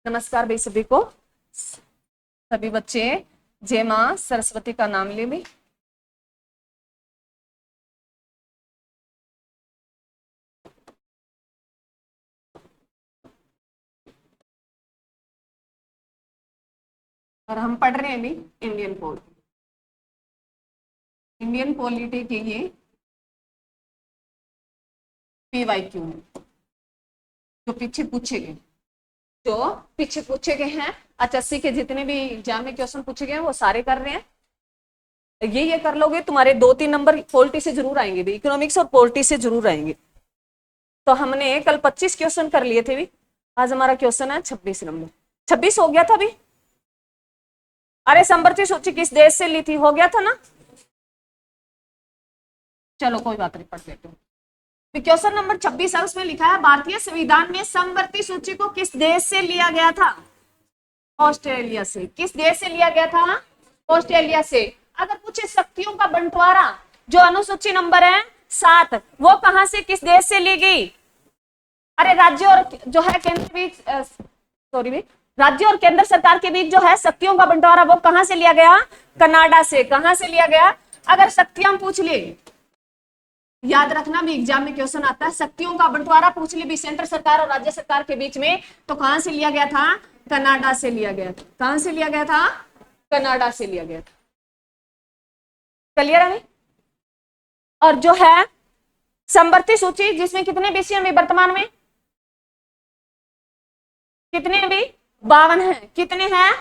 नमस्कार भाई सभी को। सभी बच्चे जय मां सरस्वती का नाम ले भी। और हम पढ़ रहे हैं भी इंडियन पॉलिटी के ये PYQ है जो पीछे पूछे गए हैं। HSC के जितने भी एग्जाम में क्वेश्चन पूछे गए हैं वो सारे कर रहे हैं। ये कर लोगे तुम्हारे 2-3 नंबर पॉलिटी से जरूर आएंगे भी, इकोनॉमिक्स और पॉलिटी से जरूर आएंगे। तो हमने कल 25 क्वेश्चन कर लिए थे भी, आज हमारा क्वेश्चन है 26 नंबर। 26 हो गया था भी। अरे संवर्ती सूची किस देश से ली थी, हो गया था ना। चलो कोई बात नहीं, पढ़ लेते हैं। क्वेश्चन नंबर 26 है, उसमें लिखा है भारतीय संविधान में समवर्ती सूची को किस देश से लिया गया था? ऑस्ट्रेलिया से। किस देश से लिया गया था? ऑस्ट्रेलिया से। अगर पूछे शक्तियों का बंटवारा, जो अनुसूची नंबर है 7, वो कहां से किस देश से ली गई? अरे राज्य और जो है केंद्र बीच राज्य और केंद्र सरकार के बीच जो है शक्तियों का बंटवारा, वो कहां से लिया गया? कनाडा से। कहां से लिया गया? अगर शक्तियां पूछ लिए, याद रखना भी एग्जाम में क्वेश्चन आता है, शक्तियों का बंटवारा पूछ ली भी सेंट्रल सरकार और राज्य सरकार के बीच में, तो कहां से लिया गया था? कनाडा से लिया गया था। कहां से लिया गया था? कनाडा से लिया गया था। क्लियर है? और जो है समवर्ती सूची, जिसमें कितने विषय में वर्तमान में? कितने भी? 52 है। कितने हैं?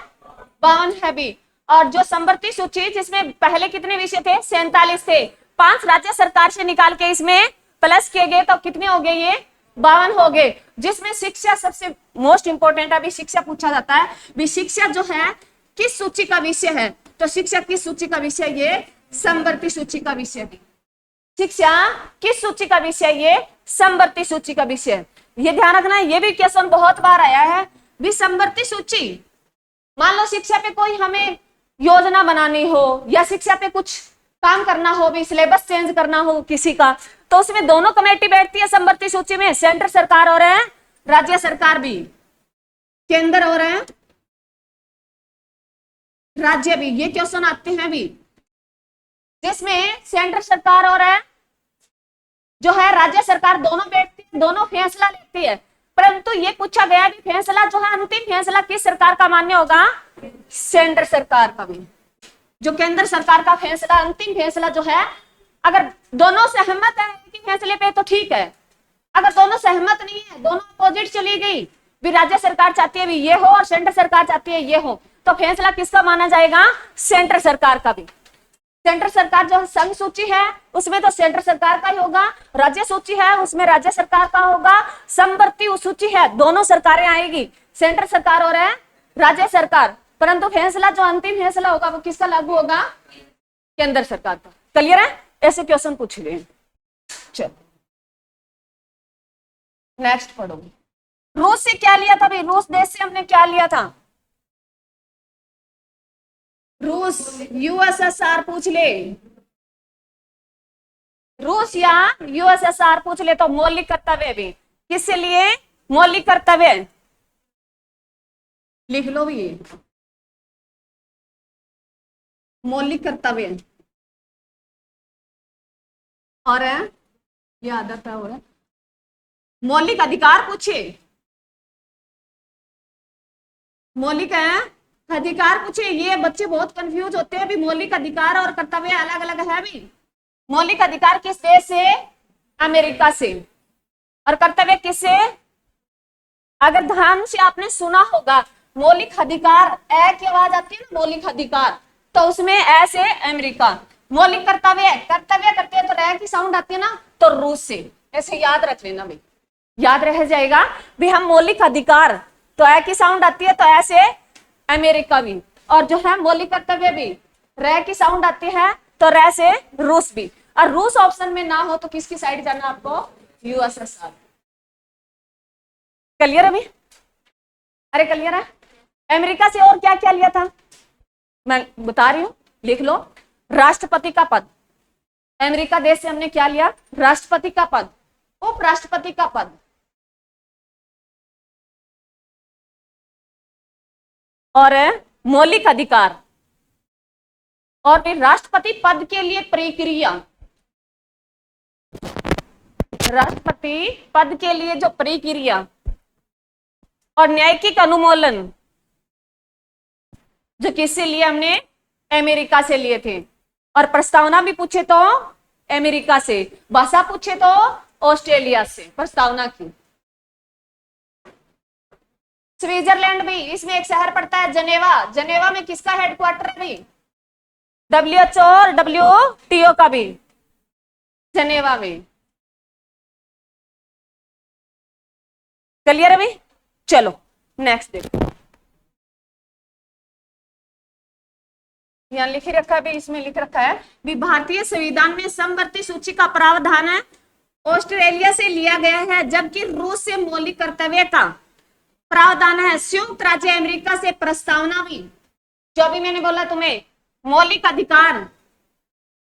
52 है भी। और जो समवर्ती सूची जिसमें पहले कितने विषय थे? 47 थे। 5 राज्य सरकार से निकाल के इसमें प्लस किए गए तो कितने हो गए? ये 52 हो गए। जिसमें शिक्षा सबसे मोस्ट इंपोर्टेंट, अभी शिक्षा पूछा जाता है भी, शिक्षा जो है किस सूची का विषय है? तो शिक्षा किस सूची का विषय? ये समवर्ती सूची का विषय भी। शिक्षा किस सूची का विषय? ये समवर्ती सूची का विषय। ये ध्यान रखना, ये भी क्वेश्चन बहुत बार आया है भी। समवर्ती सूची, मान लो शिक्षा पे कोई हमें योजना बनानी हो या शिक्षा पे कुछ काम करना हो भी, सिलेबस चेंज करना हो किसी का, तो उसमें दोनों कमेटी बैठती है समवर्ती सूची में, सेंट्रल सरकार और है राज्य सरकार भी, केंद्र और है राज्य भी। ये क्वेश्चन आते हैं भी, जिसमें सेंट्रल सरकार और है जो है राज्य सरकार दोनों बैठती है, दोनों फैसला लेती है। परंतु ये पूछा गया भी फैसला जो है, अंतिम फैसला किस सरकार का मान्य होगा? सेंट्रल सरकार का भी। जो केंद्र सरकार का फैसला, अंतिम फैसला जो है, अगर दोनों सहमत है कि फैसले पे तो ठीक है। अगर दोनों सहमत नहीं है, दोनों अपोजिट चली गई भी, राज्य सरकार चाहती है भी ये हो और सेंट्रल सरकार चाहती है ये हो, तो फैसला किसका माना जाएगा? सेंट्रल सरकार का भी। सेंट्रल सरकार जो संघ सूची है उसमें तो सेंट्रल सरकार का ही होगा, राज्य सूची है उसमें राज्य सरकार का होगा, समवर्ती सूची है दोनों सरकारें आएगी, सेंट्रल सरकार और है राज्य सरकार। परंतु फैसला जो अंतिम फैसला होगा वो किसका लागू होगा? केंद्र सरकार का। क्लियर है? ऐसे क्वेश्चन पूछ रहे हैं। चलो नेक्स्ट पढ़ोगे। रूस से क्या लिया था भाई? रूस देश से हमने क्या लिया था? रूस, USSR पूछ ले, रूस या USSR पूछ ले तो मौलिक कर्तव्य भी किससे लिए? मौलिक कर्तव्य लिख लो भी, मौलिक कर्तव्य। और है ये आदत है, और मौलिक अधिकार पूछे, मौलिक है अधिकार पूछे। ये बच्चे बहुत कंफ्यूज होते हैं भी, मौलिक अधिकार और कर्तव्य अलग अलग है भी। मौलिक अधिकार किस देश से? अमेरिका से। और कर्तव्य किससे? अगर ध्यान से आपने सुना होगा, मौलिक अधिकार ए की आवाज आती है ना, मौलिक अधिकार, तो उसमें ए से अमेरिका। मौलिक कर्तव्य, कर्तव्य करते हैं तो रे की साउंड आती है ना, तो रूस से। ऐसे याद रख लेना भाई, याद रह जाएगा भी। हम मौलिक अधिकार तो ए की साउंड आती है तो ऐसे अमेरिका भी, और जो है मौलिक कर्तव्य भी रे की साउंड आती है तो रे से रूस भी। और रूस ऑप्शन में ना हो तो किसकी साइड जाना आपको? USSR। क्लियर अभी? अरे क्लियर है? अमेरिका से और क्या क्या लिया था मैं बता रही हूं, लिख लो। राष्ट्रपति का पद, अमेरिका देश से हमने क्या लिया? राष्ट्रपति का पद, उपराष्ट्रपति का पद, और मौलिक अधिकार, और फिर राष्ट्रपति पद के लिए प्रक्रिया, राष्ट्रपति पद के लिए जो प्रक्रिया, और न्यायिक अनुमोलन, जो किससे लिए हमने, अमेरिका से लिए थे। और प्रस्तावना भी पूछे तो अमेरिका से, भाषा पूछे तो ऑस्ट्रेलिया से प्रस्तावना की। स्विट्जरलैंड भी, इसमें एक शहर पड़ता है जनेवा, जनेवा में किसका हेडक्वार्टर है भी, WHO और WTO का भी जनेवा में। क्लियर है भी? चलो नेक्स्ट देखो, यहाँ लिख रखा है, इसमें लिख रखा है भी भारतीय संविधान में समवर्ती सूची का प्रावधान है ऑस्ट्रेलिया से लिया गया है, जबकि रूस से मौलिक कर्तव्य का प्रावधान है संयुक्त राज्य अमेरिका से। प्रस्तावना भी, जो भी मैंने बोला तुम्हें, मौलिक अधिकार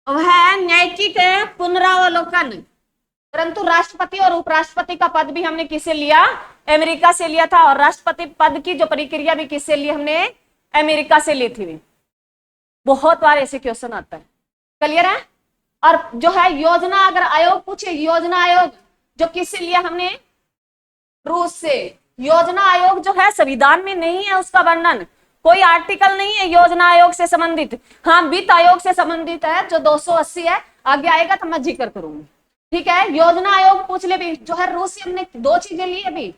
वह न्यायिक पुनरावलोकन, परंतु राष्ट्रपति और उपराष्ट्रपति का पद भी हमने किससे लिया, अमेरिका से लिया था। और राष्ट्रपति पद की जो प्रक्रिया भी किससे ली, हमने अमेरिका से ली थी। बहुत बार ऐसे क्वेश्चन आता है, क्लियर है? और जो है योजना, अगर आयोग पूछे, योजना आयोग जो किससे लिया हमने, रूस से। योजना आयोग जो है संविधान में नहीं है, उसका वर्णन कोई आर्टिकल नहीं है योजना आयोग से संबंधित। हाँ, वित्त आयोग से संबंधित है जो 280 है, आगे आएगा तो मैं जिक्र करूंगी, ठीक है। योजना आयोग पूछ ले भी, जो है रूस से हमने दो चीजें ली अभी,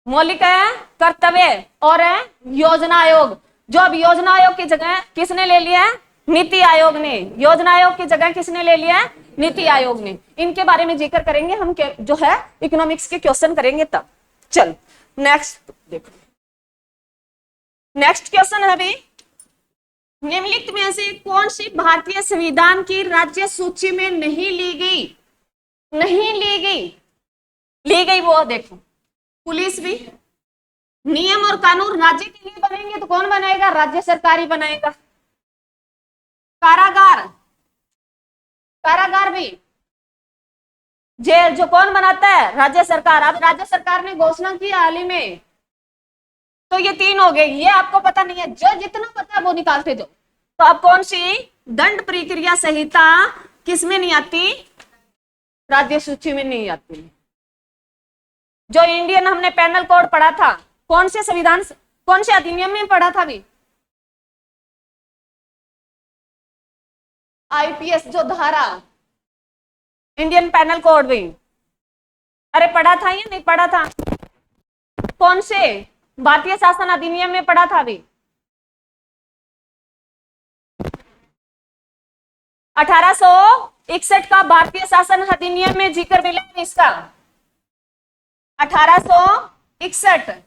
मौलिक है कर्तव्य और है योजना आयोग। जो अब योजना आयोग की जगह किसने ले लिया है, नीति आयोग ने। योजना आयोग की जगह किसने ले लिया है, नीति आयोग ने। इनके बारे में जिक्र करेंगे हम, जो है इकोनॉमिक्स के क्वेश्चन करेंगे तब। चल नेक्स्ट देखो, नेक्स्ट क्वेश्चन है भी, निम्नलिखित में से कौन सी भारतीय संविधान की राज्य सूची में नहीं ली गई, नहीं ली गई, ली गई वो देखो। पुलिस भी, नियम और कानून राज्य के लिए बनेंगे तो कौन बनाएगा, राज्य सरकार ही बनाएगा। कारागार, कारागार भी जेल जो कौन बनाता है, राज्य सरकार। अब राज्य सरकार ने घोषणा की हाल ही में, तो ये तीन हो गए। ये आपको पता नहीं है, जो जितना पता है वो निकालते जाओ। तो अब कौन सी दंड प्रक्रिया संहिता किसमें नहीं आती, राज्य सूची में नहीं आती। जो इंडियन हमने पेनल कोड पढ़ा था, कौन से संविधान, कौन से अधिनियम में पढ़ा था भी, IPS जो धारा, इंडियन पेनल कोड भी, अरे पढ़ा था या नहीं पढ़ा था? कौन से भारतीय शासन अधिनियम में पढ़ा था भी? 1861 का भारतीय शासन अधिनियम में जिक्र मिला है इसका। 1861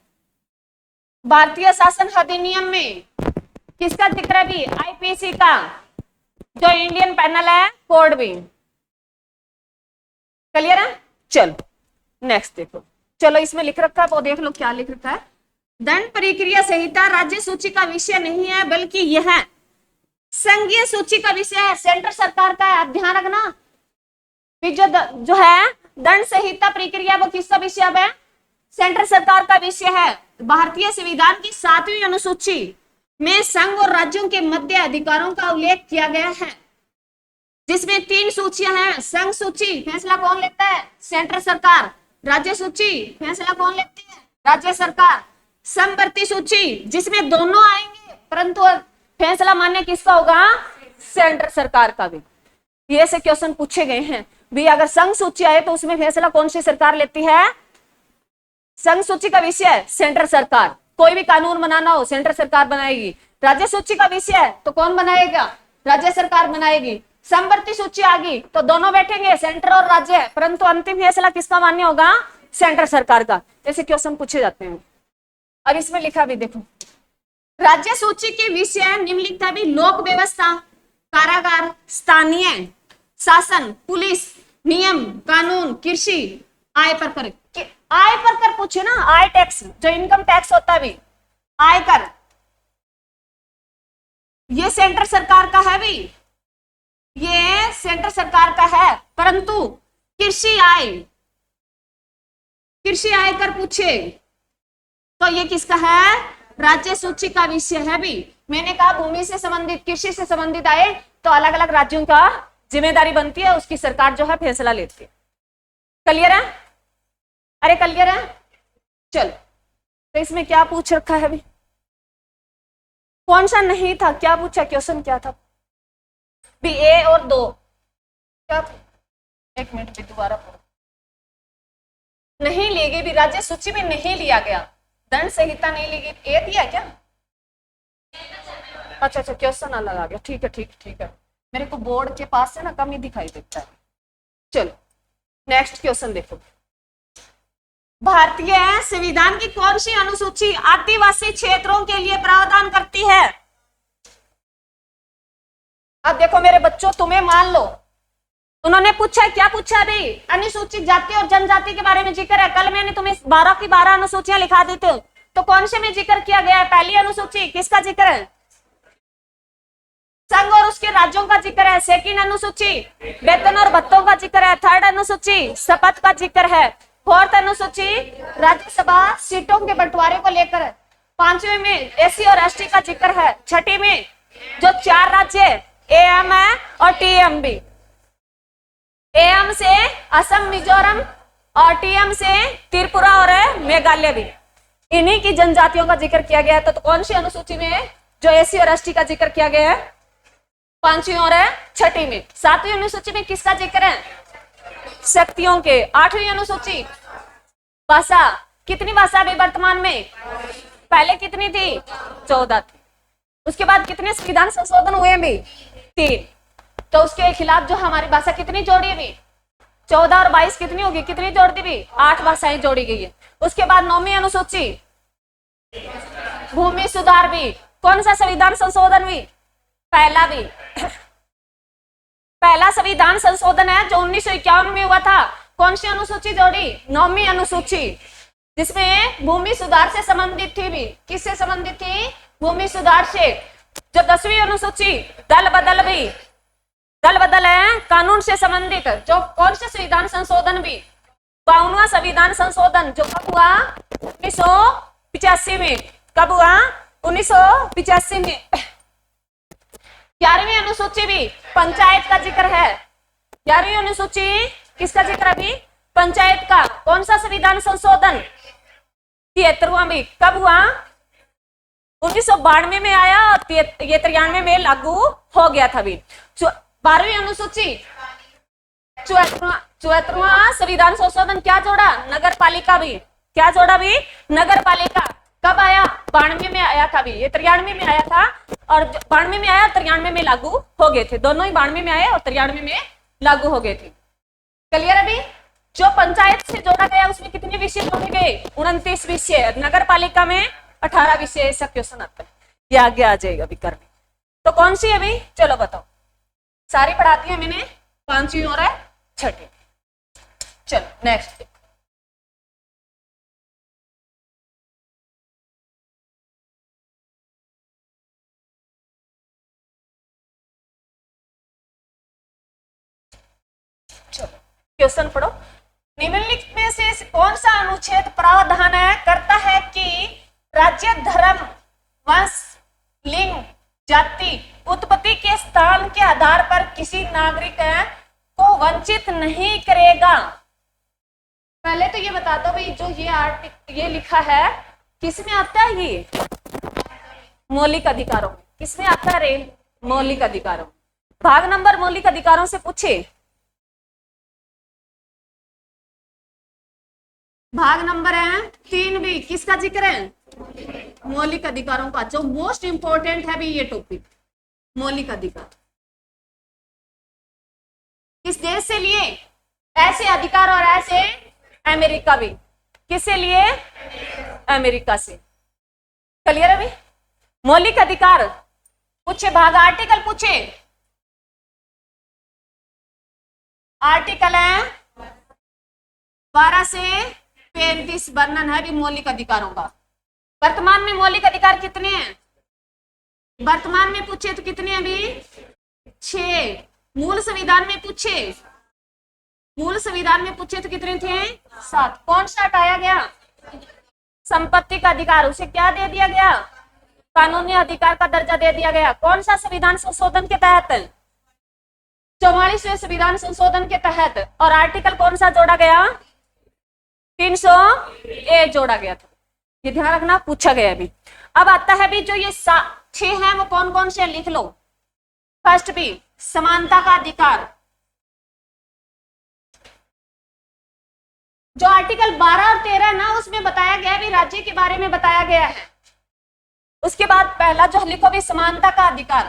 भारतीय शासन अधिनियम में किसका जिक्र है भी, IPC का, जो इंडियन पैनल है कोड भी। क्लियर है? चलो नेक्स्ट देखो, चलो इसमें लिख रखा है वो देख लो क्या लिख रखा है। दंड प्रक्रिया संहिता राज्य सूची का विषय नहीं है, बल्कि यह संघीय सूची का विषय है, सेंट्रल सरकार का है। ध्यान रखना, जो है दंड संहिता प्रक्रिया वो किसका विषय है, सेंट्रल सरकार का विषय है। भारतीय संविधान की 7वीं अनुसूची में संघ और राज्यों के मध्य अधिकारों का उल्लेख किया गया है, जिसमें 3 सूचियां हैं। संघ सूची फैसला कौन लेता है, सेंट्रल सरकार। राज्य सूची फैसला कौन लेती है, राज्य सरकार। समवर्ती सूची जिसमें दोनों आएंगे, परंतु फैसला मान्य किसका होगा, सेंट्रल सरकार का भी। ये से क्वेश्चन पूछे गए हैं भी, अगर संघ सूची आए तो उसमें फैसला कौन सी सरकार लेती है, संघ सूची का विषय सेंट्रल सरकार। कोई भी कानून बनाना हो सेंट्रल सरकार बनाएगी। राज्य सूची का विषय है तो कौन बनाएगा, राज्य सरकार बनाएगी। समवर्ती सूची आ गई तो दोनों बैठेंगे, सेंटर और राज्य, परंतु अंतिम फैसला किसका मान्य होगा, सेंट्रल सरकार का। ऐसे क्वेश्चन पूछे जाते हैं। अब इसमें लिखा भी देखो, राज्य सूची के विषय निम्नलिखित भी, लोक व्यवस्था, कारागार, स्थानीय शासन, पुलिस, नियम कानून, कृषि, आय पर कर। आय पर कर पूछे ना, आय टैक्स जो इनकम टैक्स होता है भी, आय कर, ये सेंट्रल सरकार का है भी, ये सेंट्रल सरकार का है। परंतु कृषि आय, कृषि आय कर पूछे तो ये किसका है, राज्य सूची का विषय है भी। मैंने कहा भूमि से संबंधित, कृषि से संबंधित आए तो अलग अलग राज्यों का जिम्मेदारी बनती है, उसकी सरकार जो है फैसला लेती है। क्लियर है? अरे क्लियर है? चलो, तो इसमें क्या पूछ रखा है अभी? कौन सा नहीं था, क्या पूछा, क्वेश्चन क्या था? भी ए और दो क्या था? एक मिनट भी दोबारा पढ़ो। नहीं ली गई भी, राज्य सूची में नहीं लिया गया, दंड संहिता नहीं ली गई, ए दिया क्या? अच्छा अच्छा, क्वेश्चन अलग आ गया, ठीक है ठीक है, मेरे को बोर्ड के पास से ना कम ही दिखाई देता है। चलो नेक्स्ट क्वेश्चन देखो। भारतीय संविधान की कौन सी अनुसूची आदिवासी क्षेत्रों के लिए प्रावधान करती है? अब देखो मेरे बच्चों, तुम्हें मान लो उन्होंने पूछा, क्या पूछा अभी? अनुसूचित जाति और जनजाति के बारे में जिक्र है। कल मैंने तुम्हें 12 की 12 अनुसूचियां लिखा दी थी, तो कौन से में जिक्र किया गया है? पहली अनुसूची किसका जिक्र है? संघ और उसके राज्यों का जिक्र है। सेकंड अनुसूची वेतन और भत्तों का जिक्र है। थर्ड अनुसूची शपथ का जिक्र है। फोर्थ अनुसूची राज्यसभा सीटों के बंटवारे को लेकर है। पांचवें में एससी और एसटी का जिक्र है। छठी में जो 4 राज्य एएम है और टीएम भी, एएम से असम, मिजोरम और टीएम से त्रिपुरा और मेघालय भी, इन्हीं की जनजातियों का जिक्र किया गया है। तो कौन सी अनुसूची में जो एससी और एसटी का जिक्र किया गया है? 5वीं और 6ठी में। 7वीं अनुसूची में किसका जिक्र है? शक्तियों के। 8वीं अनुसूची भाषा, कितनी भाषा अभी वर्तमान में? पहले कितनी थी? 14 थी। उसके बाद कितने संविधान संशोधन हुए भी? 3। तो उसके खिलाफ जो हमारी भाषा कितनी जोड़ी भी? 14 और 22 कितनी होगी? कितनी जोड़ दी भी? 8 भाषाएं जोड़ी गई है। उसके बाद 9वीं अनुसूची भूमि सुधार भी। कौन सा संविधान संशोधन भी? पहला भी। पहला संविधान संशोधन है जो 1951 में हुआ था। कौन सी अनुसूची जोड़ी? 9वीं अनुसूची, जिसमें भूमि सुधार से संबंधित थी भी। किससे संबंधित थी? भूमि सुधार से। जो 10वीं अनुसूची दल बदल भी, दल बदल है कानून से संबंधित। जो कौन से संविधान संशोधन भी? 52वां संविधान संशोधन, जो कब हुआ? 1985 में। कब हुआ? 1985 में। 11वीं अनुसूची भी पंचायत का जिक्र है। 11वीं अनुसूची किसका जिक्र अभी? पंचायत का। कौन सा संविधान संशोधन? 73वां भी। कब हुआ? 1992 में आया और ये 93 में लागू हो गया था भी। 12वीं अनुसूची 74वां संविधान संशोधन क्या जोड़ा? नगर पालिका भी। क्या जोड़ा भी? नगर पालिका। कब आया? 92 में आया था भी। ये 93 में आया था और 92 में आया और 93 में लागू हो गए थे। दोनों ही 92 में आए और 93 में लागू हो गए थे। क्लियर अभी? जो पंचायत से जोड़ा गया उसमें कितने विषय जोड़े गए? 29 विषय। नगर पालिका में 18 विषय। ऐसा क्वेश्चन आता है, ये आगे आ जाएगा अभी करने। तो कौन सी अभी? चलो बताओ। सारी पढ़ाती है मैंने, 5वीं और 6ठी। चलो नेक्स्ट। क्वेश्चन पढ़ो। निम्नलिखित में से कौन सा अनुच्छेद प्रावधान करता है कि राज्य धर्म, वंश, लिंग, जाति, उत्पत्ति के स्थान के आधार पर किसी नागरिक को वंचित नहीं करेगा? पहले तो ये बता दो भाई, जो ये लिखा है किसमें आता है? ये मौलिक अधिकारों में। किसमें आता है? मौलिक अधिकारों। भाग नंबर मौलिक अधिकारों से पूछे। भाग नंबर 3 भी किसका जिक्र है? मौलिक अधिकारों का। जो मोस्ट इंपोर्टेंट है भी ये टॉपिक, मौलिक अधिकार। किस देश से लिए? ऐसे अधिकार और ऐसे अमेरिका भी। किससे लिए? अमेरिका से। क्लियर अभी? मौलिक अधिकार पूछे, भाग आर्टिकल पूछे। आर्टिकल है 12 से 35 वर्णन है भी मौलिक अधिकारों का। वर्तमान में मौलिक अधिकार कितने हैं? वर्तमान में पूछे तो कितने अभी? 6। मूल संविधान में पूछे, मूल संविधान में पूछे तो कितने थे? 7। कौन सा हटाया गया? संपत्ति का अधिकार, उसे क्या दे दिया गया? कानूनी अधिकार का दर्जा दे दिया गया। कौन सा संविधान संशोधन के तहत? 44वें संविधान संशोधन के तहत। और आर्टिकल कौन सा जोड़ा गया? 300A जोड़ा गया था। ये ध्यान रखना, पूछा गया अभी। अब आता है भी जो ये 6 हैं वो कौन कौन से, लिख लो। फर्स्ट भी समानता का अधिकार, जो आर्टिकल 12 और 13 ना उसमें बताया गया भी राज्य के बारे में बताया गया है। उसके बाद पहला जो लिखो भी समानता का अधिकार,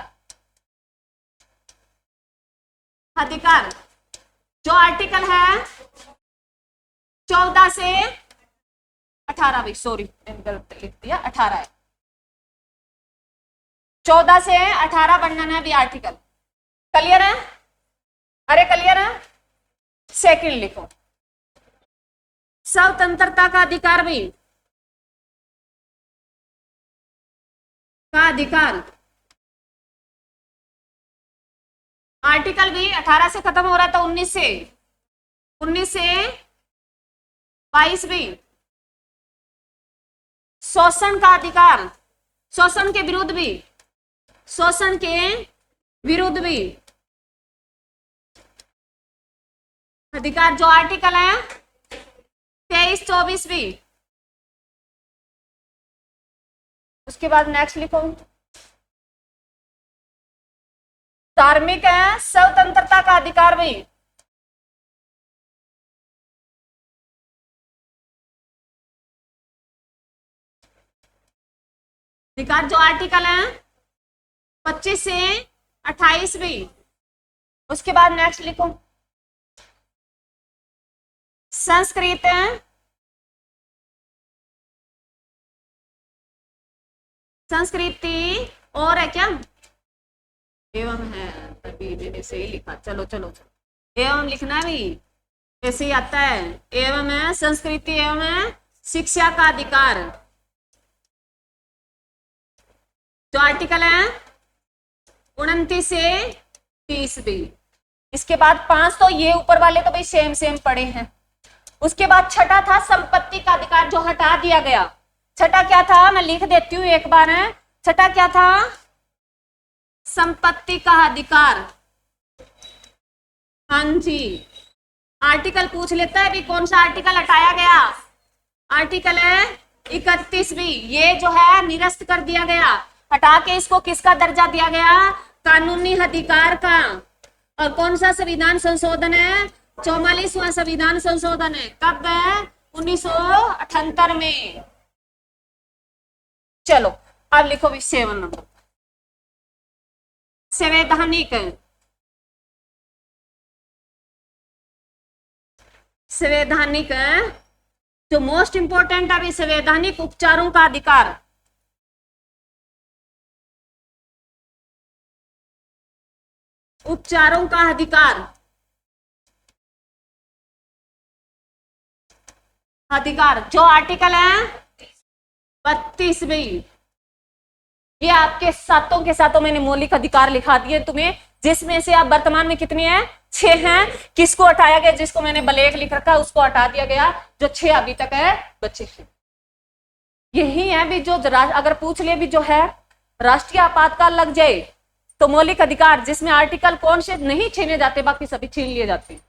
अधिकार जो आर्टिकल है 14 से 18 भी, सॉरी गलत लिख दिया, 18 है, 14 से 18 वर्णन है भी आर्टिकल। क्लियर है? अरे क्लियर है? सेकंड लिखो स्वतंत्रता का अधिकार भी, का अधिकार, आर्टिकल भी 18 से खत्म हो रहा था, 19 से 22 भी। शोषण का अधिकार, शोषण के विरुद्ध भी, शोषण के विरुद्ध भी अधिकार जो आर्टिकल है 23-24 भी। उसके बाद नेक्स्ट लिखो धार्मिक है स्वतंत्रता का अधिकार भी, अधिकार जो आर्टिकल है 25 से 28 भी। उसके बाद नेक्स्ट लिखो संस्कृत है, संस्कृति और है क्या, एवं है, अभी मैंने सही लिखा, चलो चलो चलो एवं लिखना भी ऐसे ही आता है। एवं है संस्कृति एवं है शिक्षा का अधिकार, जो आर्टिकल है 29 से 30 भी। इसके बाद 5 तो ये ऊपर वाले तो भाई सेम सेम पड़े हैं। उसके बाद छठा था संपत्ति का अधिकार, जो हटा दिया गया। छठा क्या था, मैं लिख देती हूँ एक बार है। छठा क्या था, संपत्ति का अधिकार। हाँ जी, आर्टिकल पूछ लेता है भी कौन सा आर्टिकल हटाया गया। आर्टिकल है 31 भी, ये जो है निरस्त कर दिया गया, हटा के इसको किसका दर्जा दिया गया, कानूनी अधिकार का। और कौन सा संविधान संशोधन है, 44वां संविधान संशोधन है। कब है, 1978 में। चलो अब लिखो भी 7 नंबर संवैधानिक, संवैधानिक जो मोस्ट इंपोर्टेंट है, संवैधानिक उपचारों का अधिकार। उपचारों का अधिकार, अधिकार जो आर्टिकल है 32 भी। ये आपके सातों के सातों मैंने मौलिक अधिकार लिखा दिए तुम्हें, जिसमें से आप वर्तमान में कितने हैं, 6 हैं। किसको हटाया गया, जिसको मैंने ब्लैक लिख रखा उसको हटा दिया गया, जो 6 अभी तक है बच्चे। यही है भी जो अगर पूछ ले भी जो है राष्ट्रीय आपातकाल लग जाए तो मौलिक अधिकार, जिसमें आर्टिकल कौन से नहीं छीने जाते, बाकी सभी छीन लिए जाते हैं।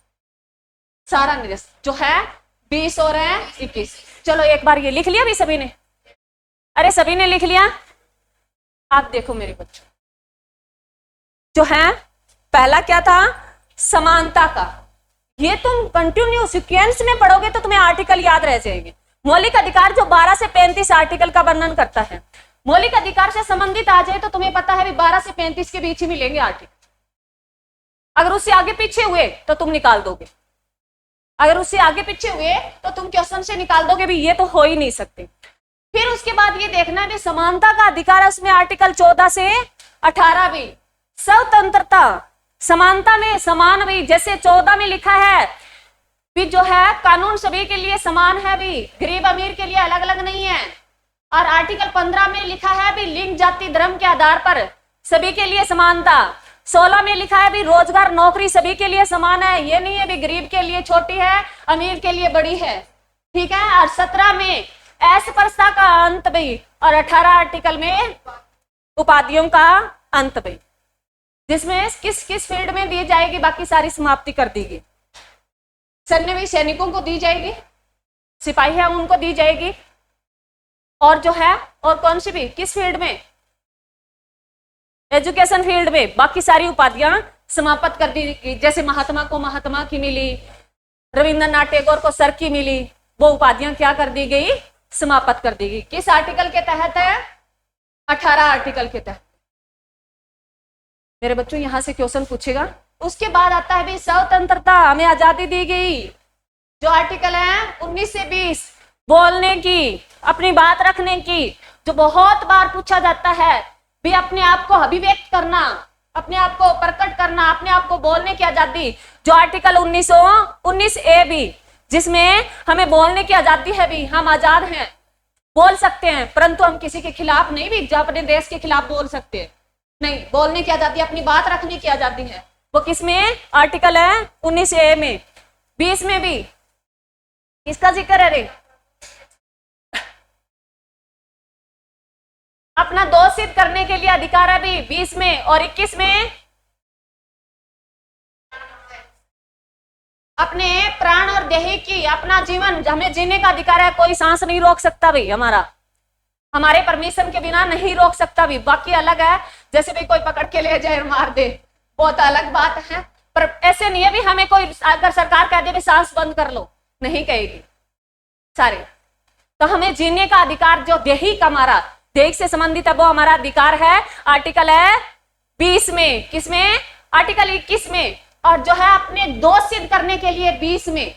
सारा निरस्त जो है 20 और है 21। चलो एक बार ये लिख लिया भी सभी ने, अरे सभी ने लिख लिया। आप देखो मेरे बच्चों, जो है पहला क्या था, समानता का। ये तुम कंटिन्यू सीक्वेंस में पढ़ोगे तो तुम्हें आर्टिकल याद रह जाएंगे। मौलिक अधिकार जो 12 से 35 आर्टिकल का वर्णन करता है। मौलिक अधिकार से संबंधित आ जाए तो तुम्हें पता है 12 से 35 के बीच ही मिलेंगे आर्टिकल। अगर उससे आगे पीछे हुए तो तुम निकाल दोगे, अगर उससे आगे पीछे हुए तो तुम क्वेश्चन से निकाल दोगे भी, ये तो हो ही नहीं सकते। फिर उसके बाद ये देखना भी समानता का अधिकार है, उसमें आर्टिकल 14 से 18 भी। स्वतंत्रता, समानता में समान भी, जैसे 14 में लिखा है भी जो है कानून सभी के लिए समान है भी, गरीब अमीर के लिए अलग अलग नहीं है। और आर्टिकल 15 में लिखा है भी लिंग जाति धर्म के आधार पर सभी के लिए समानता। 16 में लिखा है भी रोजगार नौकरी सभी के लिए समान है, ये नहीं है भी गरीब के लिए छोटी है अमीर के लिए बड़ी है, ठीक है। और 17 में अस्पृश्यता का अंत भी, और 18 आर्टिकल में उपाधियों का अंत भी, जिसमें किस किस फील्ड में दी जाएगी, बाकी सारी समाप्ति कर दी गई। सैन्य भी सैनिकों को दी जाएगी, सिपाही है उनको दी जाएगी, और जो है और कौन सी भी किस फील्ड में, एजुकेशन फील्ड में बाकी सारी उपाधियां समाप्त कर दी गई। जैसे महात्मा को महात्मा की मिली, रविंद्रनाथ टैगोर को सर की मिली, वो उपाधियां क्या कर दी गई, समाप्त कर दी गई। किस आर्टिकल के तहत है, 18 आर्टिकल के तहत। मेरे बच्चों यहां से क्वेश्चन पूछेगा। उसके बाद आता है भी स्वतंत्रता, हमें आजादी दी गई, जो आर्टिकल है 19 से 20, बोलने की, अपनी बात रखने की, जो बहुत बार पूछा जाता है भी अपने आप को अभिव्यक्त करना, अपने आप को प्रकट करना, अपने आप को बोलने की आजादी, जो आर्टिकल 19 ए भी, जिसमें हमें बोलने की आजादी है भी, हम आजाद हैं, बोल सकते हैं, परंतु हम किसी के खिलाफ नहीं भी, जो अपने देश के खिलाफ बोल सकते हैं, नहीं, बोलने की आजादी, अपनी बात रखने की आजादी है। वो किसमें आर्टिकल है 19 ए में। 20 में भी किसका जिक्र है रे, अपना दोष सिद्ध करने के लिए अधिकार है भी 20 में, और 21 में अपने प्राण और देह की, अपना जीवन हमें जीने का अधिकार है, कोई सांस नहीं रोक सकता भाई, हमारे परमिशन के बिना नहीं रोक सकता भी। बाकी अलग है, जैसे भी कोई पकड़ के ले जाए और मार दे, बहुत अलग बात है, पर ऐसे नहीं है भी हमें कोई अगर सरकार कह दे भी सांस बंद कर लो, नहीं कहेगी सारे। तो हमें जीने का अधिकार जो देही का, हमारा देह से संबंधित है, वो हमारा अधिकार है। आर्टिकल है 20 में, किसमें, आर्टिकल 21 में, और जो है अपने दोष सिद्ध करने के लिए 20 में।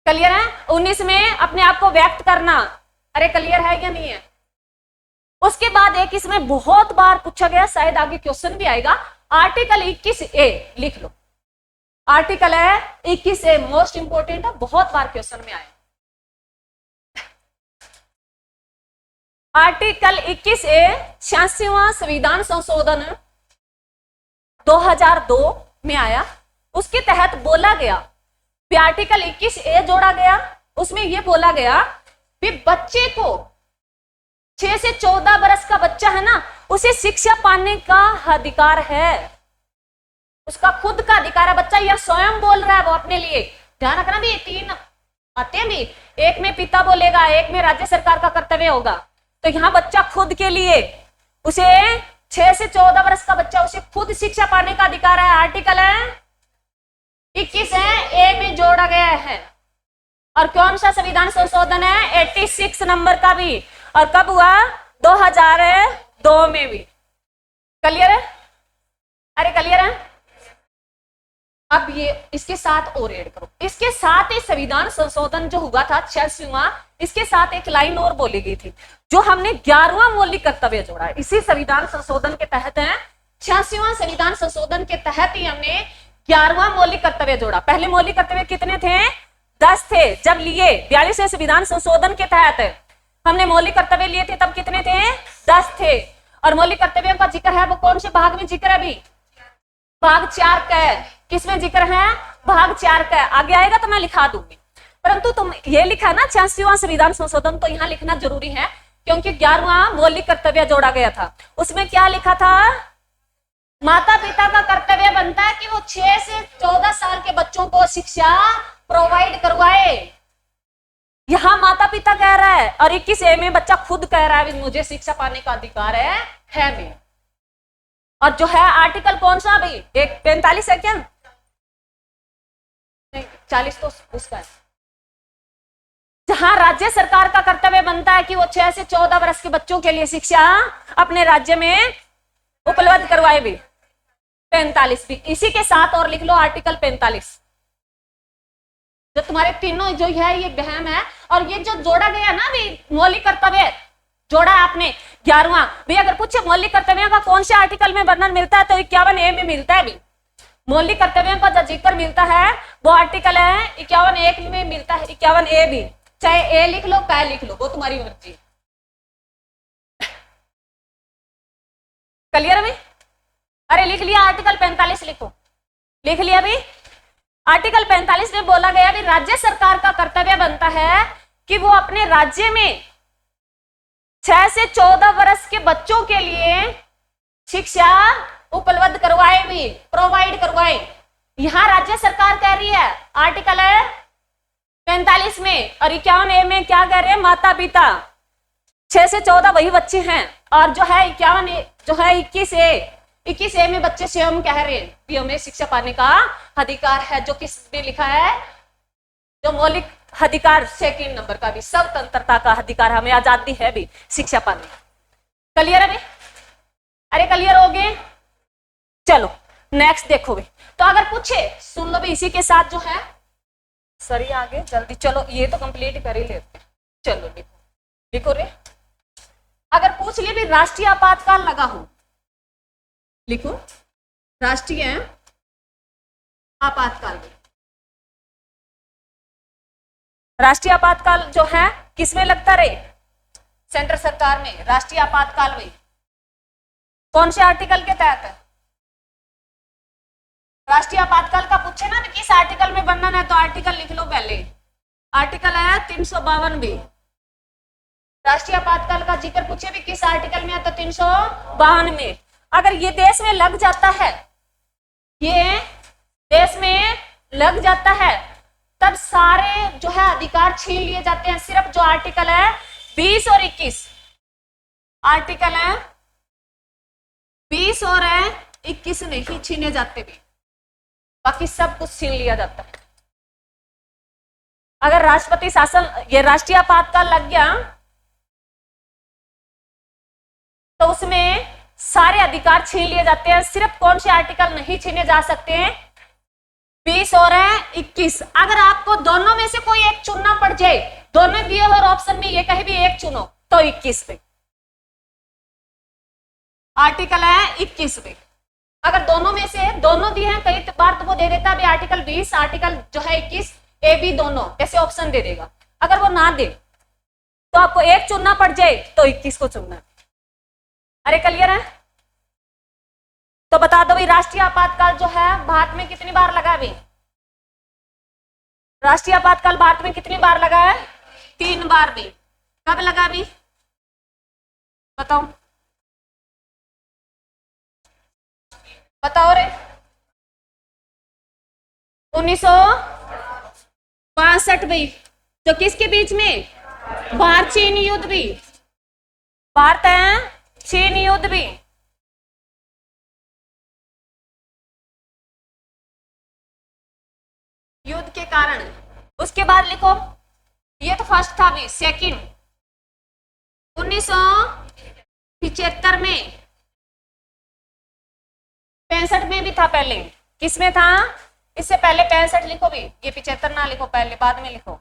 क्लियर है। 19 में अपने आप को व्यक्त करना, अरे क्लियर है या नहीं है। उसके बाद एक इसमें बहुत बार पूछा गया, शायद आगे क्वेश्चन भी आएगा, आर्टिकल 21 ए लिख लो। आर्टिकल है 21 ए, मोस्ट इंपोर्टेंट है, बहुत बार क्वेश्चन में आया। आर्टिकल 21 ए 86वां संविधान संशोधन 2002 में आया। उसके तहत बोला गया कि आर्टिकल 21 ए जोड़ा गया, उसमें यह बोला गया कि बच्चे को 6 से 14 वर्ष का बच्चा है ना, उसे शिक्षा पाने का अधिकार है, उसका खुद का अधिकार है। बच्चा यह स्वयं बोल रहा है, वो अपने लिए, ध्यान रखना भी, 3 आते हैं भी, एक में पिता बोलेगा, एक में राज्य सरकार का कर्तव्य होगा। तो यहाँ बच्चा खुद के लिए, उसे 6 से 14 वर्ष का बच्चा, उसे खुद शिक्षा पाने का अधिकार है। आर्टिकल है 21 है, ए में जोड़ा गया है। और कौन सा संविधान संशोधन है, 86 नंबर का भी, और कब हुआ, 2002 में भी। क्लियर है, अरे क्लियर है। अब ये इसके साथ और ऐड करो, इसके साथ ही संविधान संशोधन जो हुआ था 86वां, इसके साथ एक लाइन और बोली गई थी, जो हमने 11वां मौलिक कर्तव्य जोड़ा है। इसी संविधान संशोधन के तहत है, 86वां संविधान संशोधन के तहत ही हमने 11वां मौलिक कर्तव्य जोड़ा। पहले मौलिक कर्तव्य कितने थे, 10 थे। जब लिए 42वें संविधान संशोधन के तहत हमने मौलिक कर्तव्य लिए थे, तब कितने थे, 10 थे। और मौलिक कर्तव्यों का जिक्र है, वो कौन से भाग में जिक्र है अभी, भाग 4 का है। किसमें जिक्र है, भाग 4 का है। आगे आएगा तो मैं लिखा दूंगी, परंतु तुम ये लिखा ना 86वां संविधान संशोधन, तो यहाँ लिखना जरूरी है, क्योंकि 11वां मौलिक कर्तव्य जोड़ा गया था। उसमें क्या लिखा था, माता पिता का कर्तव्य बनता है कि वो 6 से 14 साल के बच्चों को शिक्षा प्रोवाइड करवाए। यहाँ माता पिता कह रहा है, और 21 ए में बच्चा खुद कह रहा है मुझे शिक्षा पाने का अधिकार है भी। और जो है आर्टिकल कौन सा भाई, 45 है क्या, नहीं 40 तो उसका है, जहां राज्य सरकार का कर्तव्य बनता है कि वो 6 से 14 वर्ष के बच्चों के लिए शिक्षा अपने राज्य में उपलब्ध करवाए भी। 45 भी इसी के साथ और लिख लो, आर्टिकल 45। जो तुम्हारे तीनों जो है ये बहम है, और ये जो जोड़ा गया ना भी मौलिक कर्तव्य जोड़ा आपने 11वां भी, अगर पूछे मौलिक कर्तव्यों का कौन से आर्टिकल में वर्णन मिलता है, तो 51 ए में मिलता है भी। मौलिक कर्तव्यों का जो जिक्र मिलता है वो आर्टिकल है 51 एक में मिलता है, 51 ए भी, चाहे ए लिख लो काय लिख लो, वो तुम्हारी मर्जी। क्लियर में, अरे लिख लिया, आर्टिकल 45 लिखो, लिख लिया भी। आर्टिकल 45 में बोला गया भी राज्य सरकार का कर्तव्य बनता है कि वो अपने राज्य में 6 से 14 वर्ष के बच्चों के लिए शिक्षा उपलब्ध करवाए भी, प्रोवाइड करवाए। यहां राज्य सरकार कह रही है आर्टिकल 45 में, और 51A में क्या कह रहे हैं, माता पिता 6 से 14 वही बच्चे हैं, और जो है 51 जो है 21A में बच्चे स्वयं कह रहे हैं कि हमें शिक्षा पाने का अधिकार है, जो किसने लिखा है, जो मौलिक अधिकार 2 नंबर का भी, स्वतंत्रता का अधिकार, हमें आजादी है भी शिक्षा पाने। क्लियर है भी? अरे क्लियर हो गए? चलो नेक्स्ट देखो भी। तो अगर पूछे सुन लो भी, इसी के साथ जो है सर ये आगे जल्दी चलो, ये तो कंप्लीट कर ही लेते। चलो लिखो लिखो रे। अगर पूछ लिए भी राष्ट्रीय आपातकाल लगा हो, लिखो राष्ट्रीय आपातकाल। राष्ट्रीय आपातकाल जो है किसमें लगता रे? सेंट्रल सरकार में। राष्ट्रीय आपातकाल में कौन से आर्टिकल के तहत है? राष्ट्रीय आपातकाल का पूछे ना किस आर्टिकल में वर्णन है, तो आर्टिकल लिख लो पहले। आर्टिकल है 352 भी। राष्ट्रीय आपातकाल का जिक्र पूछे भी किस आर्टिकल में है, तो 352 में। अगर ये देश में लग जाता है, ये देश में लग जाता है, तब सारे जो है अधिकार छीन लिए जाते हैं। सिर्फ जो आर्टिकल है 20 और 21, आर्टिकल है 20 और 21 नहीं छीने जाते भी, बाकी सब कुछ छीन लिया जाता है। अगर राष्ट्रपति शासन, ये राष्ट्रीय आपातकाल लग गया, तो उसमें सारे अधिकार छीन लिए जाते हैं। सिर्फ कौन से आर्टिकल नहीं छीने जा सकते हैं? 20 और 21। अगर आपको दोनों में से कोई एक चुनना पड़ जाए, दोनों दिए और ऑप्शन में ये कहीं भी एक चुनो, तो 21 पे आर्टिकल है 21 पे। अगर दोनों में से दोनों दिए हैं, कई बार तो वो दे देता है आर्टिकल 20, आर्टिकल जो है 21, ए बी दोनों ऐसे ऑप्शन दे देगा। अगर वो ना दे तो आपको एक चुनना पड़ जाए, तो 21 को चुनना है। अरे क्लियर है? तो बता दो भाई, राष्ट्रीय आपातकाल जो है भारत में कितनी बार लगा भी? राष्ट्रीय आपातकाल भारत में कितनी बार लगा है? 3 बार भी। कब लगा भी बताओ, बताओ रे। 1962 भी, तो किसके बीच में? भारत चीन युद्ध भी, भारत है चीन युद्ध भी। युद्ध के कारण। उसके बाद लिखो, ये तो फर्स्ट था भी। सेकंड 1975 में, 65 में भी था पहले। किसमें था? इससे पहले 65 लिखो भी, ये 75 ना लिखो, पहले बाद में लिखो।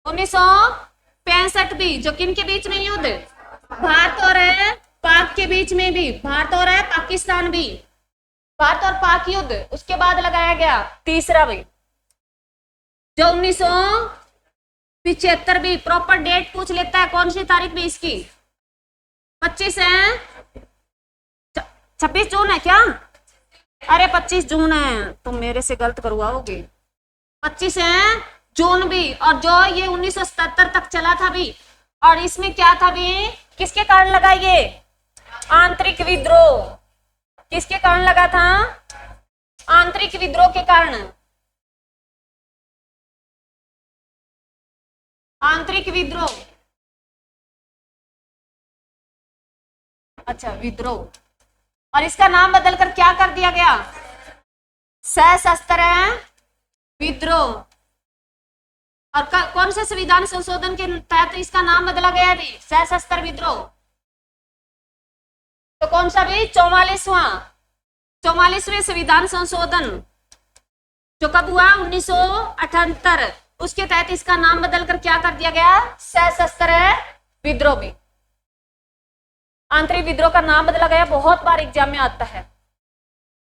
1965 भी, जो किन के बीच में युद्ध? भारत और पाक के बीच में भी, भारत और पाकिस्तान भी, भारत और पाक युद्ध। उसके बाद लगाया गया तीसरा भी, जो 1975 भी। प्रॉपर डेट पूछ लेता है, कौन सी तारीख में इसकी? 25 है, 26 जून है क्या? अरे 25 जून है, तुम मेरे से गलत करवाओगे। 25 है जून भी। और जो ये 1977 तक चला था भी, और इसमें क्या था भी, किसके कारण लगा ये? आंतरिक विद्रोह। किसके कारण लगा था? आंतरिक विद्रोह के कारण। आंतरिक विद्रोह, अच्छा विद्रोह। और इसका नाम बदलकर क्या कर दिया गया? सशस्त्र विद्रोह। और कौन से संविधान संशोधन के तहत इसका नाम बदला गया भी? सशस्त्र विद्रोह। तो कौन सा भी? 44वें संविधान संशोधन, जो कब हुआ? 1978। उसके तहत इसका नाम बदलकर क्या कर दिया गया? सशस्त्र विद्रोह भी। आंतरिक विद्रोह का नाम बदला गया, बहुत बार एग्जाम में आता है।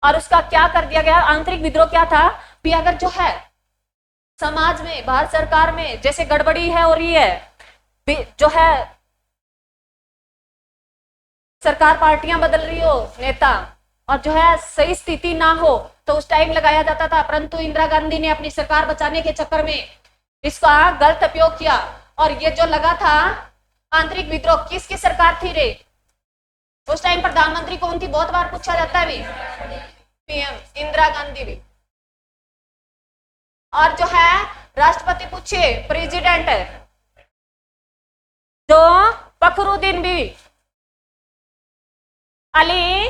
और उसका क्या कर दिया गया? आंतरिक विद्रोह क्या था भी, अगर जो है समाज में, भारत सरकार में जैसे गड़बड़ी है हो रही है, जो है सरकार पार्टियां बदल रही हो, नेता, और जो है सही स्थिति ना हो, तो उस टाइम लगाया जाता था। परंतु इंदिरा गांधी ने अपनी सरकार बचाने के चक्कर में इसका गलत उपयोग किया। और ये जो लगा था आंतरिक विद्रोह, किसकी सरकार थी रे? उस टाइम प्रधानमंत्री कौन थी? बहुत बार पूछा जाता है भी, पीएम इंदिरा गांधी भी। और जो है राष्ट्रपति पूछे, प्रेसिडेंट जो फखरुद्दीन भी, अली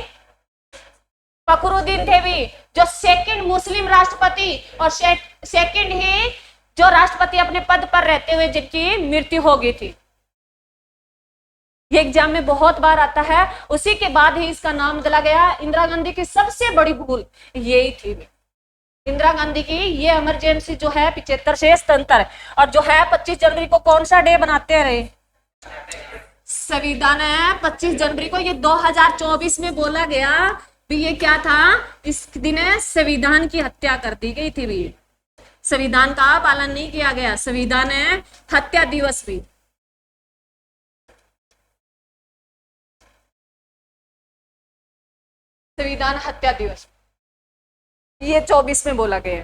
फखरुद्दीन थे भी, जो सेकंड मुस्लिम राष्ट्रपति और सेकंड ही जो राष्ट्रपति अपने पद पर रहते हुए जिनकी मृत्यु हो गई थी। ये एग्जाम में बहुत बार आता है। उसी के बाद ही इसका नाम बदला गया। इंदिरा गांधी की सबसे बड़ी भूल यही थी। इंदिरा गांधी की ये इमरजेंसी जो है 75 से स्वतंत्र, और जो है 25 जनवरी को कौन सा डे बनाते रहे? संविधान है 25 जनवरी को। ये 2024 में बोला गया भी ये क्या था? इस दिन संविधान की हत्या कर दी गई थी भी, संविधान का पालन नहीं किया गया। संविधान है हत्या दिवस भी। संविधान हत्या दिवस ये 24 में बोला गया।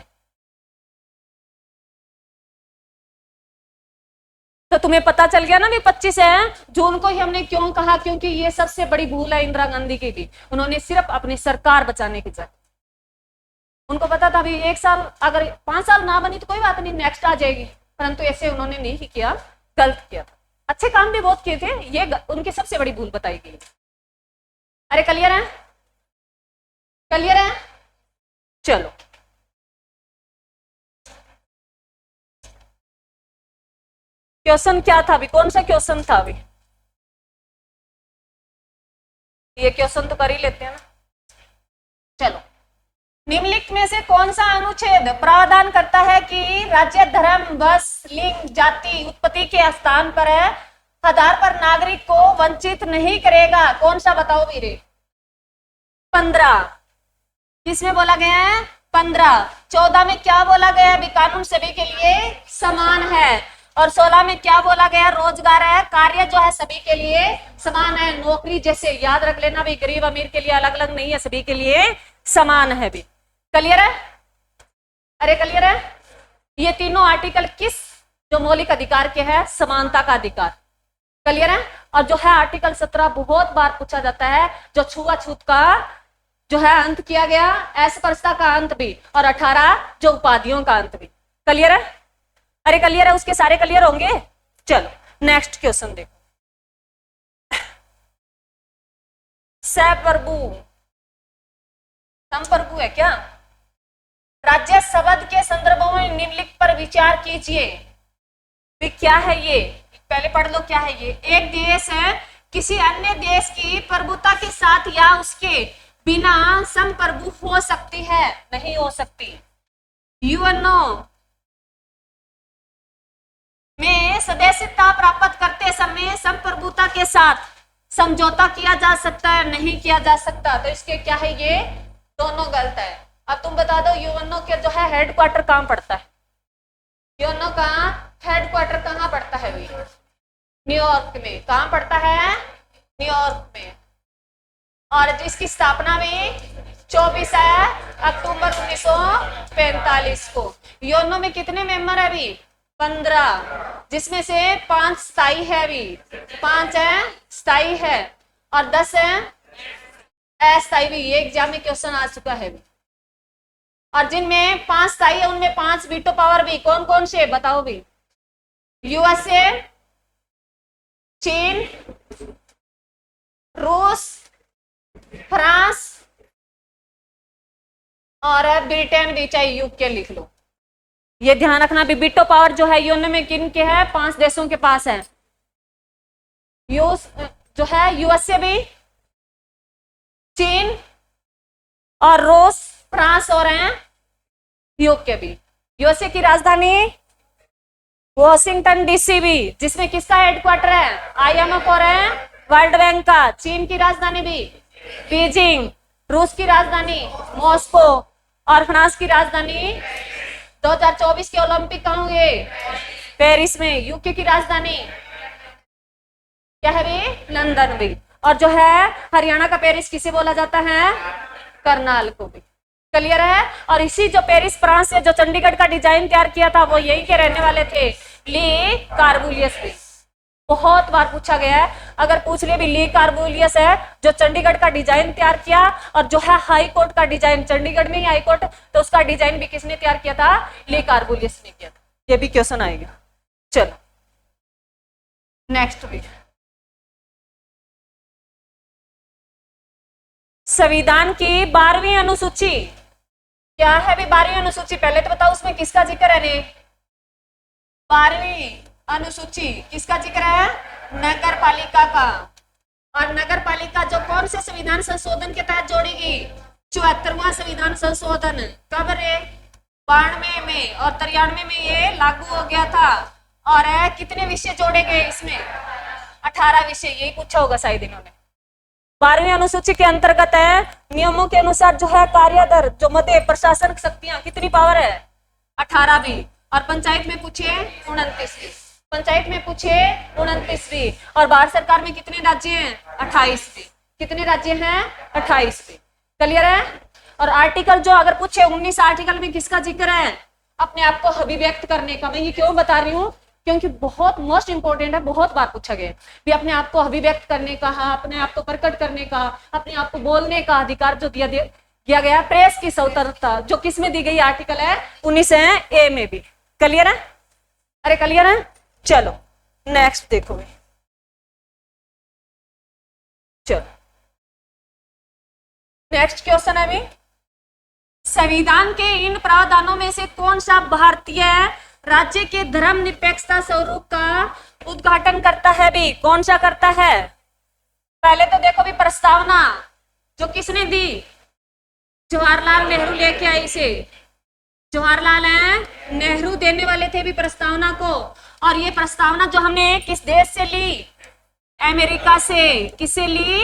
तो तुम्हें पता चल गया ना भी 25 है जून को ही हमने क्यों कहा, क्योंकि ये सबसे बड़ी भूल है इंदिरा गांधी की भी। उन्होंने सिर्फ अपनी सरकार बचाने की जगह, उनको पता था भी 1 साल अगर 5 साल ना बनी तो कोई बात नहीं, नेक्स्ट आ जाएगी, परंतु ऐसे उन्होंने नहीं किया, गलत किया था। अच्छे काम भी बहुत किए थे, ये उनकी सबसे बड़ी भूल बताई गई। अरे क्लियर है? क्लियर है? चलो क्वेश्चन क्या था अभी? कौन सा क्वेश्चन था अभी? ये क्वेश्चन तो कर ही लेते हैं ना। चलो, निम्नलिखित में से कौन सा अनुच्छेद प्रावधान करता है कि राज्य, धर्म, वंश, लिंग, जाति, उत्पत्ति के स्थान पर आधार पर नागरिक को वंचित नहीं करेगा? कौन सा बताओ वीरे? 15। किसमें बोला गया है? 15। 14 में क्या बोला गया? भी कानून सभी के लिए समान है। और 16 में क्या बोला गया? रोजगार है, कार्य जो है सभी के लिए समान है। नौकरी जैसे याद रख लेना भी, गरीब अमीर के लिए अलग अलग नहीं है, सभी के लिए समान है भी। क्लियर है? अरे क्लियर है? ये तीनों आर्टिकल किस जो मौलिक अधिकार के है? समानता का अधिकार। क्लियर है? और जो है आर्टिकल 17 बहुत बार पूछा जाता है, जो छुआछूत का जो है अंत किया गया, अस्पृश्यता का अंत भी, और 18 जो उपाधियों का अंत भी। क्लियर है? अरे क्लियर है? उसके सारे क्लियर होंगे। चलो नेक्स्ट क्वेश्चन देखो। सप्रभु, संप्रभु है क्या? राज्य शब्द के संदर्भों में निम्नलिखित पर विचार कीजिए। क्या है ये? पहले पढ़ लो क्या है ये। एक देश है किसी अन्य देश की प्रभुता के साथ या उसके बिना संप्रभु हो सकती है? नहीं हो सकती। यूएनओ में सदस्यता प्राप्त करते समय संप्रभुता के साथ समझौता किया जा सकता है? नहीं किया जा सकता। तो इसके क्या है? ये दोनों गलत है। अब तुम बता दो यूएनओ के जो है हेडक्वार्टर कहां पड़ता है? यूएनओ का हेडक्वार्टर कहां पड़ता है? न्यूयॉर्क में। कहां पड़ता है? न्यूयॉर्क में। और जिसकी स्थापना भी 24 अक्टूबर 1945 को। यूएनओ में कितने मेंबर है अभी? 15, जिसमें से 5 स्थायी है अभी, 5 है स्थायी है और 10 है अस्थायी भी। ये एग्जाम में क्वेश्चन आ चुका है। और जिनमें 5 स्थायी है उनमें 5 वीटो पावर भी। कौन कौन से बताओ भी? यूएसए, चीन, रूस, फ्रांस और ब्रिटेन भी, चाहे यूके लिख लो। ये ध्यान रखना भी वीटो पावर जो है यूएनओ में किन के है? 5 देशों के पास है। जो है यूएसए भी, चीन और रूस, फ्रांस और हैं यूके भी। यूएसए की राजधानी वॉशिंगटन डीसी भी, जिसमें किसका हेडक्वार्टर है? आईएमएफ और है वर्ल्ड बैंक का। चीन की राजधानी भी बीजिंग, रूस की राजधानी मॉस्को और फ्रांस की राजधानी 2024 के ओलंपिक कहां हुए? पेरिस में। यूके की राजधानी क्या है भी? लंदन भी। और जो है हरियाणा का पेरिस किसे बोला जाता है? करनाल को भी। क्लियर है। और इसी जो पेरिस फ्रांस से जो चंडीगढ़ का डिजाइन तैयार किया था वो यही के रहने वाले थे, ली कार्बूलियस भी। बहुत बार पूछा गया है, अगर पूछ ले भी ली कार्बूलियस है जो चंडीगढ़ का डिजाइन तैयार किया, और जो है हाई कोर्ट का डिजाइन, चंडीगढ़ में ही हाई कोर्ट, तो उसका डिजाइन भी किसने तैयार किया था, ली कार्बूलियस ने किया था। ये भी क्वेश्चन आएगा। चलो नेक्स्ट भी, संविधान की 12वीं अनुसूची क्या है भी? 12वीं अनुसूची पहले तो बताओ उसमें किसका जिक्र है ने? 12वीं अनुसूची किसका जिक्र है? नगर पालिका का। और नगर पालिका जो कौन से संविधान संशोधन के तहत जोड़ेगी? 74वां संविधान संशोधन। कब रे? 92 में और 93 में ये लागू हो गया था। और कितने विषय जोड़े गए इसमें? 18 विषय। यही पूछा होगा शायद इन्होंने। 12वीं अनुसूची के अंतर्गत है नियमों के अनुसार जो है कार्यदर जो मध्य प्रशासनिक शक्तियां कितनी पावर है? 18वीं। और पंचायत में पूछे 29वीं। पंचायत में पूछे 29वीं। और भारत सरकार में कितने राज्य हैं? 28वीं। कितने राज्य हैं? 28वीं। क्लियर है। और आर्टिकल जो अगर पूछे 19 आर्टिकल में किसका जिक्र है? अपने आप को अभिव्यक्त करने का। मैं ये क्यों बता रही हूँ? क्योंकि बहुत मोस्ट इंपॉर्टेंट है, बहुत बार पूछा गया भी अपने आप को अभिव्यक्त करने का, अपने आप को प्रकट करने का, अपने आप को बोलने का अधिकार जो दिया गया। प्रेस की स्वतंत्रता जो किस में दी गई? आर्टिकल है 19 है ए में भी। क्लियर है? अरे क्लियर है। चलो नेक्स्ट देखो। चलो नेक्स्ट क्वेश्चन है भी, संविधान के इन प्रावधानों में से कौन सा भारतीय राज्य के धर्मनिरपेक्षता स्वरूप का उद्घाटन करता है भी? कौन सा करता है? पहले तो देखो भी प्रस्तावना जो किसने दी? जवाहरलाल नेहरू लेके आए इसे। जवाहरलाल नेहरू देने वाले थे भी प्रस्तावना को। और ये प्रस्तावना जो हमने किस देश से ली? अमेरिका से। किससे ली?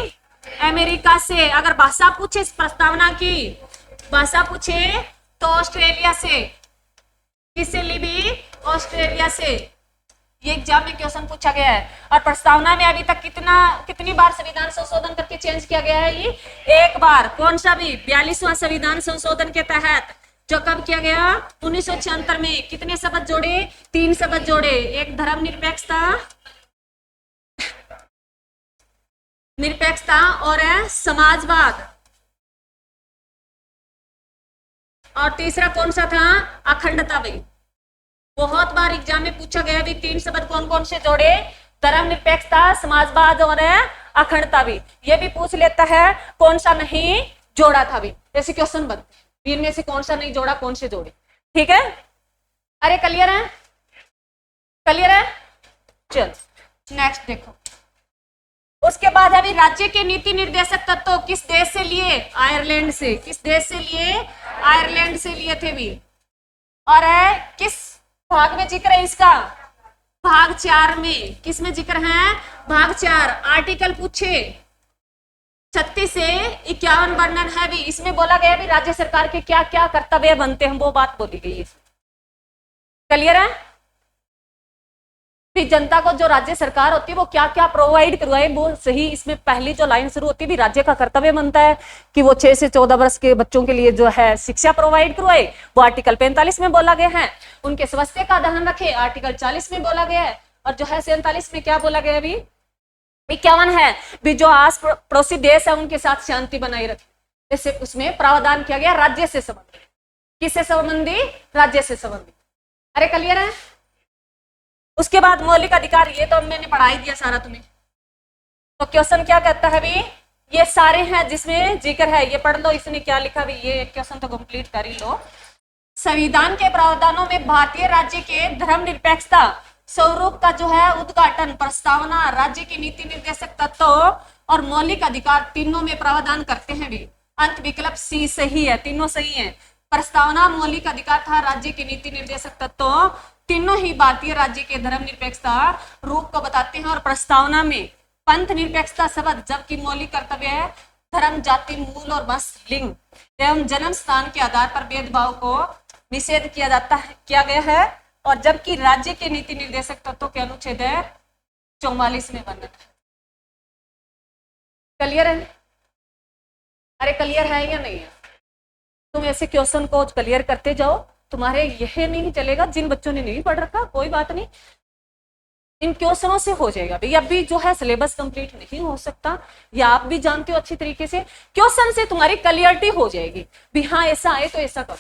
अमेरिका से। अगर भाषा पूछे इस प्रस्तावना की, भाषा पूछे तो ऑस्ट्रेलिया से। किससे ली भी? ऑस्ट्रेलिया से। ये एग्जाम में क्वेश्चन पूछा गया है। और प्रस्तावना में अभी तक कितनी बार संविधान संशोधन करके चेंज किया गया है? ये एक बार। कौन सा भी? 42वां संविधान संशोधन के तहत जो कब किया गया? 1976 में। कितने शब्द जोड़े? 3 शब्द जोड़े। एक धर्मनिरपेक्षता, निरपेक्षता और समाजवाद। और तीसरा कौन सा था? अखंडता भी। बहुत बार एग्जाम में पूछा गया भी 3 शब्द कौन कौन से जोड़े? धर्मनिरपेक्षता, समाजवाद और अखंडता भी। ये भी पूछ लेता है कौन सा नहीं जोड़ा था भी। ऐसे क्वेश्चन बनते हैं, इनमें से कौन सा नहीं जोड़ा, कौन से जोड़े। ठीक है। अरे क्लियर है? क्लियर है। चल नेक्स्ट देखो। उसके बाद अभी राज्य के नीति निर्देशक तत्व किस देश से लिए? आयरलैंड से। किस देश से लिए? आयरलैंड से लिए थे भी। और किस भाग में जिक्र है इसका? भाग 4 में। किस में जिक्र है? भाग 4। आर्टिकल पूछे 36 से 51 वर्णन है भी। इसमें बोला गया भी राज्य सरकार के क्या क्या कर्तव्य बनते हैं, वो बात बोली गई है। क्लियर है। जनता को जो राज्य सरकार होती है वो क्या क्या प्रोवाइड करवाए वो सही। इसमें पहली जो लाइन शुरू होती है भी राज्य का कर्तव्य बनता है कि वो 6 से 14 वर्ष के बच्चों के लिए जो है शिक्षा प्रोवाइड करवाए। वो आर्टिकल 45 में बोला गया है। उनके स्वास्थ्य का ध्यान रखे, आर्टिकल 40 में बोला गया है। और जो है 47 में क्या बोला गया अभी? 51 है भी जो आस पड़ोसी देश है उनके साथ शांति बनाए रखे। जैसे उसमें प्रावधान किया गया राज्य से संबंधित। किससे संबंधी? राज्य से संबंधित। अरे क्लियर है। उसके बाद मौलिक अधिकार, ये तो मैंने पढ़ा ही दिया सारा तुम्हें। तो क्वेश्चन क्या कहता है भी? ये सारे हैं जिसमें जिक्र है, ये पढ़ लो इसने क्या लिखा भी। ये क्वेश्चन तो कंप्लीट कर ही लो। संविधान के प्रावधानों में भारतीय राज्य के धर्मनिरपेक्षता स्वरूप का जो है उद्घाटन, प्रस्तावना, राज्य के नीति निर्देशक तत्व और मौलिक अधिकार तीनों में प्रावधान करते हैं भी। अंत विकल्प सी सही है, तीनों सही है। प्रस्तावना, मौलिक अधिकार था राज्य के नीति निर्देशक तत्व, तीनों ही भारतीय राज्य के धर्मनिरपेक्षता रूप को बताते हैं। और प्रस्तावना में पंथ निरपेक्षता शब्द, जबकि मौलिक कर्तव्य है धर्म, जाति, मूल और वंश, लिंग एवं जन्म स्थान के आधार पर भेदभाव को निषेध किया गया है। और जबकि राज्य के नीति निर्देशक तत्वों के अनुच्छेद 44 में वर्णित है। क्लियर है? अरे क्लियर है या नहीं है? तुम ऐसे क्वेश्चन को क्लियर करते जाओ, तुम्हारे यह नहीं चलेगा। जिन बच्चों ने नहीं पढ़ रखा कोई बात नहीं, इन क्वेश्चनों से हो जाएगा। भाई अभी जो है सिलेबस कंप्लीट नहीं हो सकता, या आप भी जानते हो अच्छी तरीके से, क्वेश्चन से तुम्हारी क्लियरिटी हो जाएगी भी हाँ ऐसा आए तो ऐसा करो।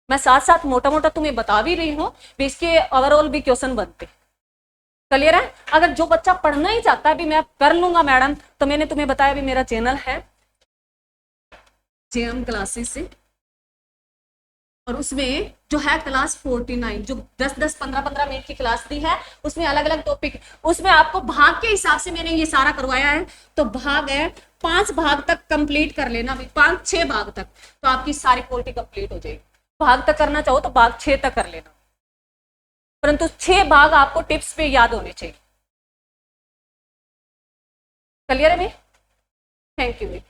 मैं साथ साथ मोटा मोटा तुम्हें बता भी रही हूँ भी इसके ओवरऑल भी क्वेश्चन बनते। क्लियर है? अगर जो बच्चा पढ़ना ही चाहता है भी मैं कर लूंगा मैडम, तो मैंने तुम्हें बताया भी मेरा चैनल है जेएम क्लासेस से, और उसमें जो है क्लास 49 जो 10-10 15-15 मिनट की क्लास दी है, उसमें अलग अलग टॉपिक, उसमें आपको भाग के हिसाब से मैंने ये सारा करवाया है। तो भाग है 5 भाग तक कंप्लीट कर लेना, 5-6 भाग तक, तो आपकी सारी पॉलिटी कंप्लीट हो जाएगी। भाग तक करना चाहो तो भाग 6 तक कर लेना, परंतु 6 भाग आपको टिप्स पे याद होने चाहिए। क्लियर है भाई? थैंक यू भाई।